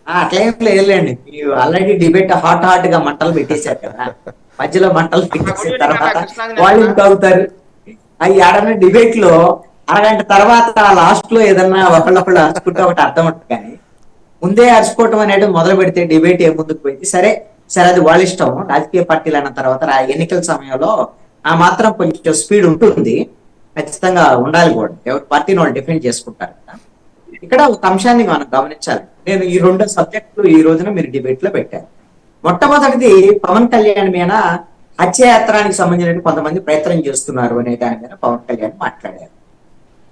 అట్లేం లేదులేండి. మీరు ఆల్రెడీ డిబేట్ హాట్ గా మంటలు పెట్టేశారు కదా. మధ్యలో మంటలు పెట్టేసిన తర్వాత వాళ్ళు ఇంకా అవుతారు. అవి ఆడన్న డిబేట్ లో అరగంట తర్వాత లాస్ట్ లో ఏదన్నా ఒకళ్ళొకళ్ళు అరుచుకుంటే ఒకటి అర్థం ఉంటుంది. కానీ ముందే అరుచుకోవటం అనేది మొదలు పెడితే డిబేట్ ఏ ముందుకు పోయింది. సరే సరే, అది వాళ్ళ ఇష్టం. రాజకీయ పార్టీలు అన్న తర్వాత ఎన్నికల సమయంలో ఆ మాత్రం కొంచెం స్పీడ్ ఉంటుంది, ఖచ్చితంగా ఉండాలి కూడా. ఎవరి పార్టీని వాళ్ళు డిఫెండ్ చేసుకుంటారు కదా. ఇక్కడ ఒక అంశాన్ని మనం గమనించాలి. నేను ఈ రెండు సబ్జెక్టులు ఈ రోజున మీరు డిబేట్ లో పెట్టారు. మొట్టమొదటిది పవన్ కళ్యాణ్ మీద హత్యాయాత్రానికి సంబంధించిన కొంతమంది ప్రయత్నం చేస్తున్నారు అనే దాని మీద పవన్ కళ్యాణ్ మాట్లాడారు.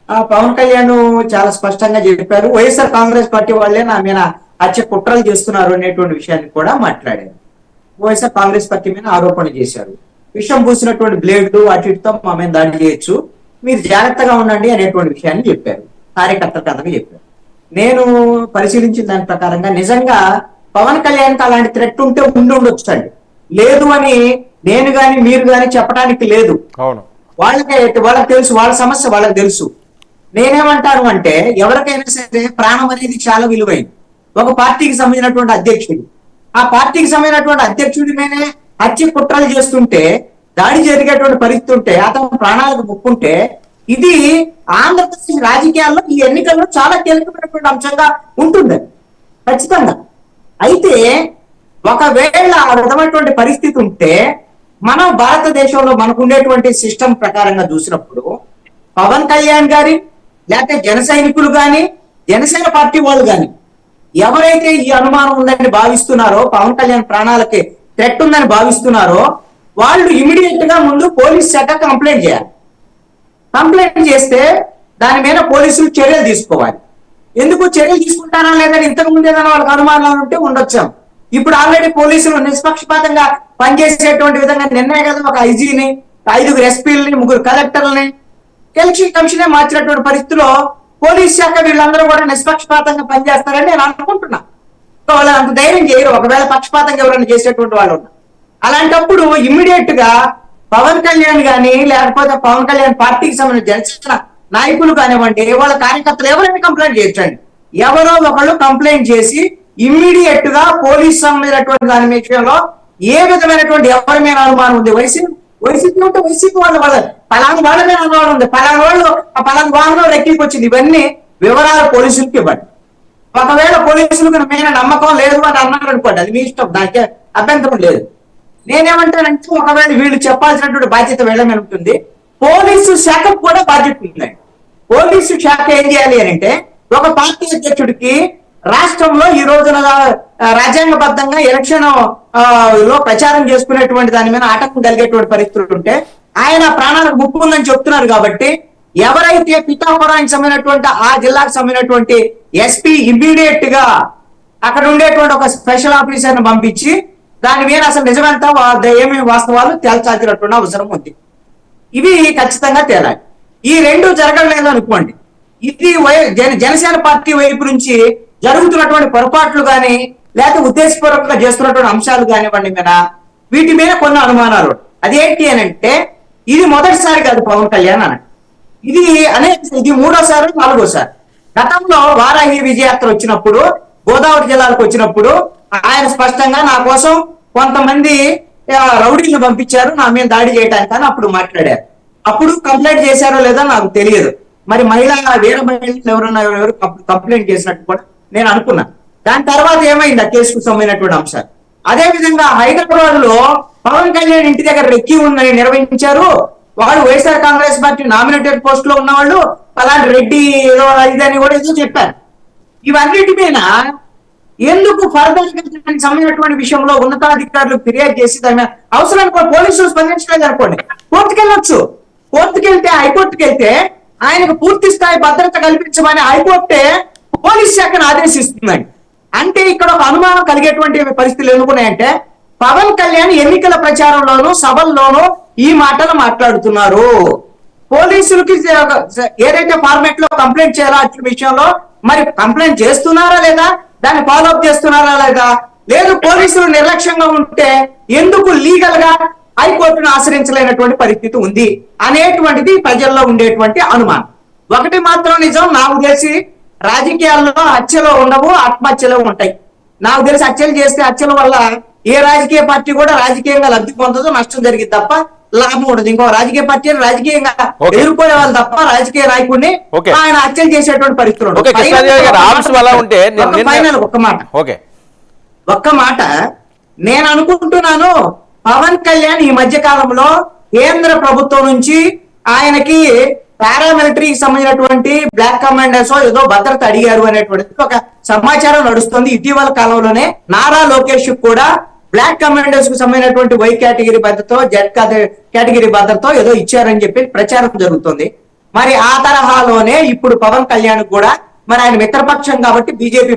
ఆ పవన్ కళ్యాణ్ చాలా స్పష్టంగా చెప్పారు, వైఎస్ఆర్ కాంగ్రెస్ పార్టీ వాళ్ళే నా మీద హత్య కుట్రలు చేస్తున్నారు అనేటువంటి విషయాన్ని కూడా మాట్లాడారు. వైఎస్ఆర్ కాంగ్రెస్ పార్టీ మీద ఆరోపణలు చేశారు. విషం పూసినటువంటి బ్లేడ్లు వాటితో మా మీద దాడి చేయొచ్చు, మీరు జాగ్రత్తగా ఉండండి అనేటువంటి విషయాన్ని చెప్పారు. కార్యకర్తలకు అందరికీ చెప్పారు. నేను పరిశీలించిన దాని ప్రకారంగా నిజంగా పవన్ కళ్యాణ్కి అలాంటి థ్రెట్ ఉంటే ఉండొచ్చు అండి. లేదు అని నేను గాని మీరు గాని చెప్పడానికి లేదు. వాళ్ళకి తెలుసు, వాళ్ళ సమస్య వాళ్ళకి తెలుసు. నేనేమంటాను అంటే, ఎవరికైనా సరే ప్రాణం అనేది చాలా విలువైంది. ఒక పార్టీకి సంబంధించినటువంటి అధ్యక్షుడు, ఆ పార్టీకి సంబంధించినటువంటి అధ్యక్షుడి మీదే హత్య కుట్రలు చేస్తుంటే, దాడి జరిగేటువంటి పరిస్థితి ఉంటే, అతను ప్రాణాలకు ముప్పుంటే, ఇది ఆంధ్రప్రదేశ్ రాజకీయాల్లో ఈ ఎన్నికల్లో చాలా కీలకమైనటువంటి అంశంగా ఉంటుంది ఖచ్చితంగా. అయితే ఒకవేళ ఆ విధమైనటువంటి పరిస్థితి ఉంటే, మనం భారతదేశంలో మనకు ఉండేటువంటి సిస్టమ్ ప్రకారంగా చూసినప్పుడు పవన్ కళ్యాణ్ గారి లేకపోతే జన సైనికులు కానీ జనసేన పార్టీ వాళ్ళు కానీ ఎవరైతే ఈ అనుమానం ఉందని భావిస్తున్నారో, పవన్ కళ్యాణ్ ప్రాణాలకి థ్రెట్ ఉందని భావిస్తున్నారో, వాళ్ళు ఇమీడియట్ గా ముందు పోలీస్ శాఖ కంప్లైంట్ చేయాలి. కంప్లైంట్ చేస్తే దాని మీద పోలీసులు చర్యలు తీసుకోవాలి. ఎందుకు చర్యలు తీసుకుంటారా లేదని ఇంతకు ముందు ఏదైనా వాళ్ళకి అనుమానాలు ఉంటే ఉండొచ్చాం. ఇప్పుడు ఆల్రెడీ పోలీసులు నిష్పక్షపాతంగా పనిచేసేటువంటి విధంగా నిన్నే కదా ఒక ఐజీని, 5 ఎస్పీలని, 3 కలెక్టర్లని, ఎలక్షన్ కమిషనే మార్చినటువంటి పరిస్థితిలో పోలీస్ శాఖ వీళ్ళందరూ కూడా నిష్పక్షపాతంగా పనిచేస్తారని నేను అనుకుంటున్నా. వాళ్ళు అంత ధైర్యం చేయరు ఒకవేళ పక్షపాతంగా ఎవరైనా చేసేటువంటి వాళ్ళు ఉన్నారు. అలాంటప్పుడు ఇమ్మీడియట్ గా పవన్ కళ్యాణ్ కానీ లేకపోతే పవన్ కళ్యాణ్ పార్టీకి సంబంధించిన జనసేన నాయకులు కానివ్వండి, వాళ్ళ కార్యకర్తలు ఎవరైనా కంప్లైంట్ చేయొచ్చండి. ఎవరో ఒకళ్ళు కంప్లైంట్ చేసి ఇమ్మీడియట్ గా పోలీస్ సంబంధించినటువంటి దాని విషయంలో ఏ విధమైనటువంటి ఎవరి మీద అనుమానం ఉంది, వైసీపీ ఉంటే వైసీపీ వాళ్ళ పలానా వాళ్ళ మీద అనుమానం ఉంది, పలానా వాళ్ళు పలానా వాహనం రెక్కికి వచ్చింది, ఇవన్నీ వివరాలు పోలీసులకి ఇవ్వండి. ఒకవేళ పోలీసులకు మీద నమ్మకం లేదు అని అన్నారు అనుకోండి, అది మీ ఇష్టం, దానికి అభ్యంతరం లేదు. నేనేమంటానంటే, ఒకవేళ వీళ్ళు చెప్పాల్సినటువంటి బాధ్యత వీళ్ళ మీద ఉంటుంది, పోలీసు శాఖకు కూడా బాధ్యత ఉందండి. పోలీసు శాఖ ఏం చేయాలి అని అంటే, ఒక పార్టీ అధ్యక్షుడికి రాష్ట్రంలో ఈ రోజున రాజ్యాంగబద్ధంగా ఎలక్షన్ లో ప్రచారం చేసుకునేటువంటి దాని మీద ఆటంకం కలిగేటువంటి పరిస్థితులు ఉంటే, ఆయన ప్రాణాలకు ముప్పు ఉందని చెప్తున్నారు కాబట్టి, ఎవరైతే పిఠాపురానికి సంబంధించినటువంటి ఆ జిల్లాకు సంబంధించినటువంటి ఎస్పీ ఇమ్మీడియట్ గా అక్కడ ఉండేటువంటి ఒక స్పెషల్ ఆఫీసర్ ను పంపించి దాని మీద అసలు నిజమంతా ఏమేమి వాస్తవాలు తేల్చాల్సినటువంటి అవసరం ఉంది. ఇవి ఖచ్చితంగా తేలాలి. ఈ రెండు జరగలేదు అనుకోండి, ఇది జనసేన పార్టీ వైపు నుంచి జరుగుతున్నటువంటి పొరపాట్లు కానీ లేకపోతే ఉద్దేశపూర్వకంగా చేస్తున్నటువంటి అంశాలు కానివ్వండి మీద వీటి మీద కొన్ని అనుమానాలు. అదేంటి అని అంటే, ఇది మొదటిసారి కాదు పవన్ కళ్యాణ్ అన్న, ఇది ఇది 3వసారి 4వసారి. గతంలో వారాహి విజయయాత్ర వచ్చినప్పుడు, గోదావరి జిల్లాలకు వచ్చినప్పుడు ఆయన స్పష్టంగా నా కోసం కొంతమంది రౌడీలను పంపించారు నా మీద దాడి చేయడానికి అని అప్పుడు మాట్లాడారు. అప్పుడు కంప్లైంట్ చేశారో లేదో నాకు తెలియదు. మరి వేరే మహిళలు ఎవరు కంప్లైంట్ చేసినట్టు కూడా నేను అనుకున్నా. దాని తర్వాత ఏమైంది ఆ కేసుకు సంబంధించినటువంటి అంశాలు. అదే విధంగా హైదరాబాద్ లో పవన్ కళ్యాణ్ ఇంటి దగ్గర రెక్కి ఉందని నిర్వహించారు. వాళ్ళు YSR Congress party nominated post లో ఉన్న వాళ్ళు అలాంటి రెడ్డి ఏదో ఇదని కూడా ఏదో చెప్పారు. ఇవన్నిటి మీద ఎందుకు ఫర్దర్ దానికి సంబంధించినటువంటి విషయంలో ఉన్నతాధికారులు ఫిర్యాదు చేసి దాని మీద అవసరానికి పోలీసులు స్పందించలేదు అనుకోండి, కోర్టుకు వెళ్ళొచ్చు. కోర్టుకు వెళ్తే, హైకోర్టుకు వెళ్తే ఆయనకు పూర్తి స్థాయి భద్రత కల్పించమని హైకోర్టే పోలీస్ శాఖను ఆదేశిస్తుందండి. అంటే ఇక్కడ ఒక అనుమానం కలిగేటువంటి పరిస్థితులు ఎందుకున్నాయంటే, పవన్ కళ్యాణ్ ఎన్నికల ప్రచారంలోనూ సభల్లోనూ ఈ మాటలు మాట్లాడుతున్నారు. పోలీసులకి ఏదైతే ఫార్మాట్ లో కంప్లైంట్ చేయాలో అటువంటి విషయంలో మరి కంప్లైంట్ చేస్తున్నారా లేదా, దాన్ని ఫాలోఅప్ చేస్తున్నారా లేదా, లేదు పోలీసులు నిర్లక్ష్యంగా ఉంటే ఎందుకు లీగల్ గా హైకోర్టును ఆశ్రయించలేనటువంటి పరిస్థితి ఉంది అనేటువంటిది ప్రజల్లో ఉండేటువంటి అనుమానం. ఒకటి మాత్రం నిజం, నాకు తెలిసి రాజకీయాల్లో హత్యలో ఉండవు, ఆత్మహత్యలో ఉంటాయి. నాకు తెలిసి హత్యలు చేస్తే హత్యల వల్ల ఏ రాజకీయ పార్టీ కూడా రాజకీయంగా లబ్ధి పొందదు, నష్టం జరిగింది తప్ప లాభం ఉండదు. ఇంకో రాజకీయ పార్టీని రాజకీయంగా ఎదుర్కొనే వాళ్ళు తప్ప రాజకీయ నాయకుడిని ఆయన హత్యలు చేసేటువంటి పరిస్థితులు ఫైనల్ ఒక్క మాట నేను అనుకుంటున్నాను, పవన్ కళ్యాణ్ ఈ మధ్య కాలంలో కేంద్ర ప్రభుత్వం నుంచి ఆయనకి పారామిలిటరీకి సంబంధించినటువంటి బ్లాక్ కమాండర్స్ ఏదో భద్రత అడిగారు అనేటువంటి ఒక సమాచారం నడుస్తుంది. ఇటీవల కాలంలోనే నారా లోకేష్ కూడా బ్లాక్ కమాండర్స్ కు సంబంధించినటువంటి వై కేటగిరీ భద్రత, జెడ్ కేటగిరీ భద్రత ఏదో ఇచ్చారని చెప్పి ప్రచారం జరుగుతుంది. మరి ఆ తరహాలోనే ఇప్పుడు పవన్ కళ్యాణ్ కూడా, మరి ఆయన మిత్రపక్షం కాబట్టి బీజేపీ